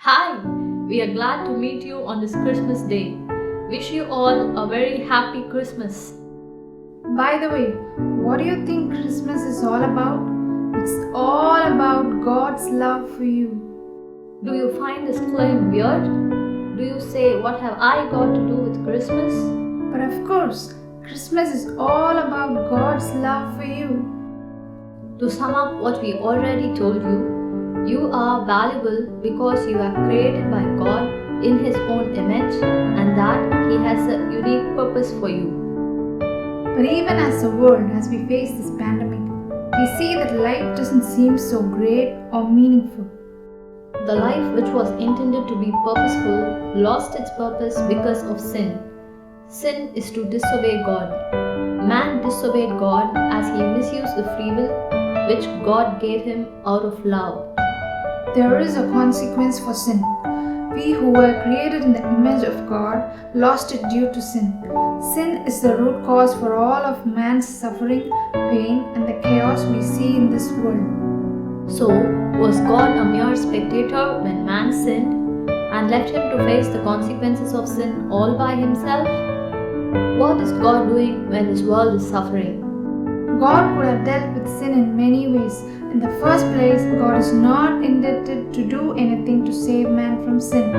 Hi, we are glad to meet you on this Christmas day. Wish you all a very happy Christmas. By the way, what do you think Christmas is all about? It's all about God's love for you. Do you find this claim weird? Do you say, what have I got to do with Christmas? But of course, Christmas is all about God's love for you. To sum up what we already told you, you are valuable because you are created by God in His own image and that He has a unique purpose for you. But even as a world, as we face this pandemic, we see that life doesn't seem so great or meaningful. The life which was intended to be purposeful lost its purpose because of sin. Sin is to disobey God. Man disobeyed God as he misused the free will which God gave him out of love. There is a consequence for sin. We who were created in the image of God lost it due to sin. Sin is the root cause for all of man's suffering, pain, and the chaos we see in this world. So, was God a mere spectator when man sinned and left him to face the consequences of sin all by himself? What is God doing when this world is suffering? God could have dealt with sin in many ways. In the first place, God is not indebted to do anything to save man from sin.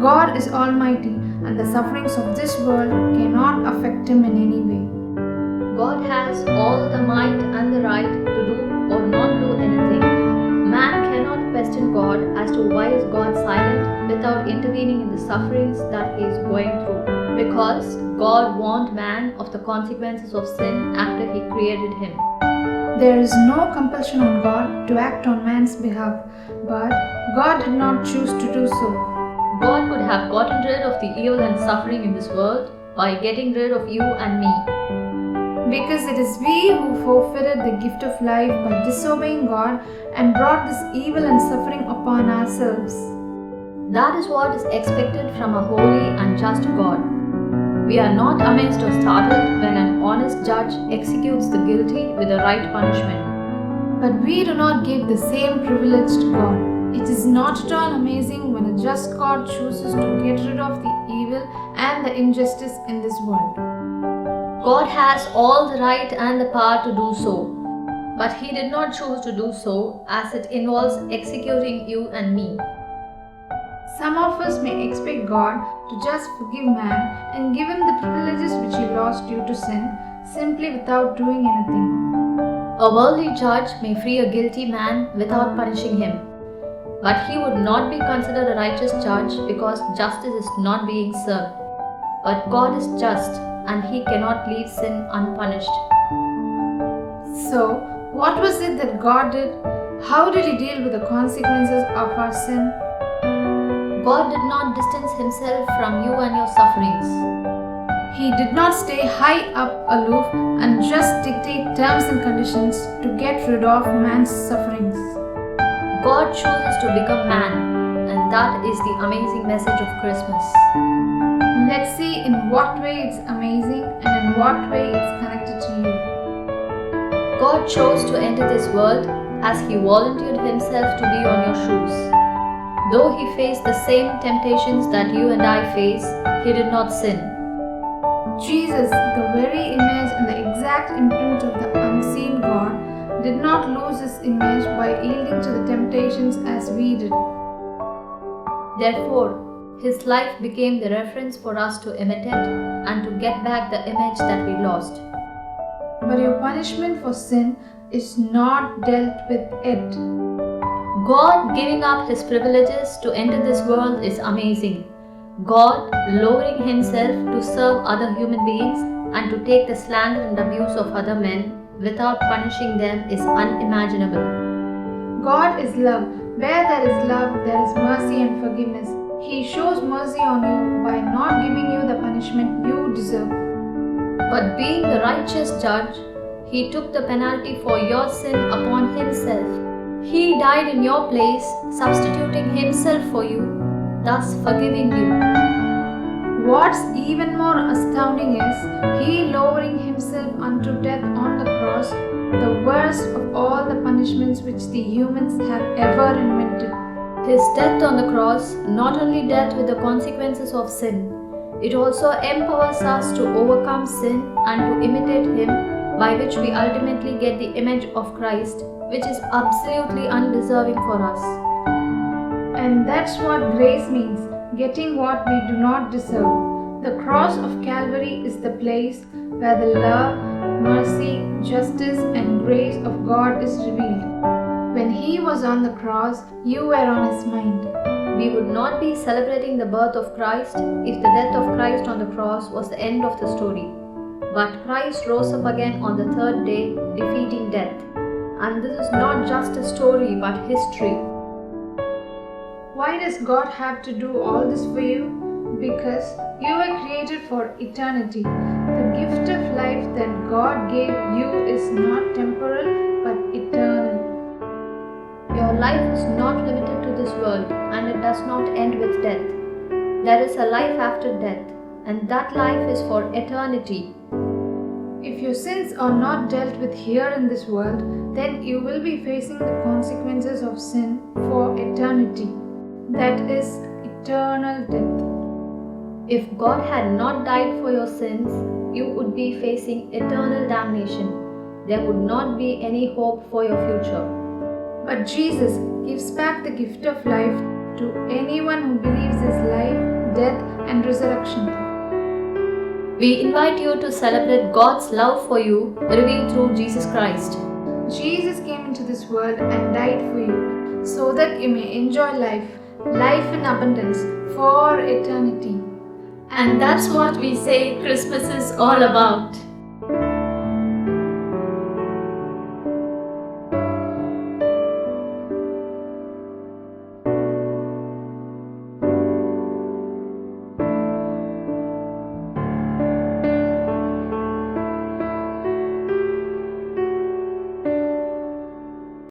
God is almighty, and the sufferings of this world cannot affect him in any way. God has all the might and the right to do or not do anything. Man cannot question God as to why is God silent without intervening in the sufferings that he is going through. Because God warned man of the consequences of sin after he created him. There is no compulsion on God to act on man's behalf, but God did not choose to do so. God could have gotten rid of the evil and suffering in this world by getting rid of you and me. Because it is we who forfeited the gift of life by disobeying God and brought this evil and suffering upon ourselves. That is what is expected from a holy and just God. We are not amazed or startled when an honest judge executes the guilty with the right punishment. But we do not give the same privilege to God. It is not at all amazing when a just God chooses to get rid of the evil and the injustice in this world. God has all the right and the power to do so, but He did not choose to do so as it involves executing you and me. Some of us may expect God to just forgive man and give him the privileges which he lost due to sin simply without doing anything. A worldly judge may free a guilty man without punishing him, but he would not be considered a righteous judge because justice is not being served. But God is just and He cannot leave sin unpunished. So, what was it that God did? How did He deal with the consequences of our sin? God did not distance Himself from you and your sufferings. He did not stay high up aloof and just dictate terms and conditions to get rid of man's sufferings. God chooses to become man, and that is the amazing message of Christmas. Let's see in what way it's amazing and in what way it's connected to you. God chose to enter this world as He volunteered Himself to be on your shoes. Though He faced the same temptations that you and I face, He did not sin. Jesus, the very image and the exact imprint of the unseen God, did not lose His image by yielding to the temptations as we did. Therefore, His life became the reference for us to imitate and to get back the image that we lost. But your punishment for sin is not dealt with yet. God giving up His privileges to enter this world is amazing. God lowering Himself to serve other human beings and to take the slander and abuse of other men without punishing them is unimaginable. God is love. Where there is love, there is mercy and forgiveness. He shows mercy on you by not giving you the punishment you deserve. But being the righteous judge, He took the penalty for your sin upon Himself. He died in your place, substituting Himself for you, thus forgiving you. What's even more astounding is He lowering Himself unto death on the cross, the worst of all the punishments which the humans have ever invented. His death on the cross not only dealt with the consequences of sin, it also empowers us to overcome sin and to imitate Him, by which we ultimately get the image of Christ, which is absolutely undeserving for us. And that's what grace means, getting what we do not deserve. The cross of Calvary is the place where the love, mercy, justice, and grace of God is revealed. When He was on the cross, you were on His mind. We would not be celebrating the birth of Christ if the death of Christ on the cross was the end of the story. But Christ rose up again on the third day, defeating death. And this is not just a story but history. Why does God have to do all this for you? Because you were created for eternity. The gift of life that God gave you is not temporal but eternal. Your life is not limited to this world, and it does not end with death. There is a life after death, and that life is for eternity. If your sins are not dealt with here in this world, then you will be facing the consequences of sin for eternity. That is eternal death. If God had not died for your sins, you would be facing eternal damnation. There would not be any hope for your future. But Jesus gives back the gift of life to anyone who believes His life, death, and resurrection. We invite you to celebrate God's love for you, revealed through Jesus Christ. Jesus came into this world and died for you, so that you may enjoy life in abundance for eternity. And that's what we say Christmas is all about.